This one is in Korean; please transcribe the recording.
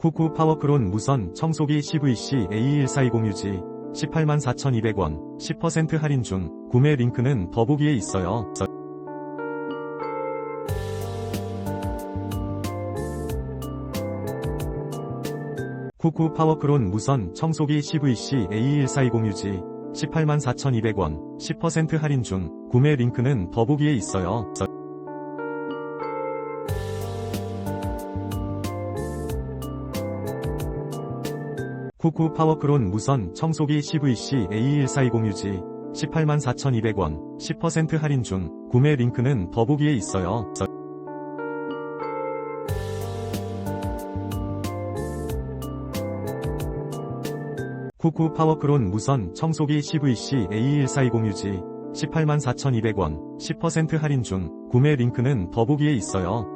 쿠쿠 파워클론 무선 청소기 CVC-AE1420UG 184,200원 10% 할인 중. 구매 링크는 더보기에 있어요. 쿠쿠 파워클론 무선 청소기 CVC-AE1420UG 184,200원 10% 할인 중. 구매 링크는 더보기에 있어요. 쿠쿠 파워클론 무선 청소기 CVC-AE1420UG 184,200원 10% 할인 중. 구매 링크는 더보기에 있어요. 쿠쿠 파워클론 무선 청소기 CVC-AE1420UG 184,200원 10% 할인 중. 구매 링크는 더보기에 있어요.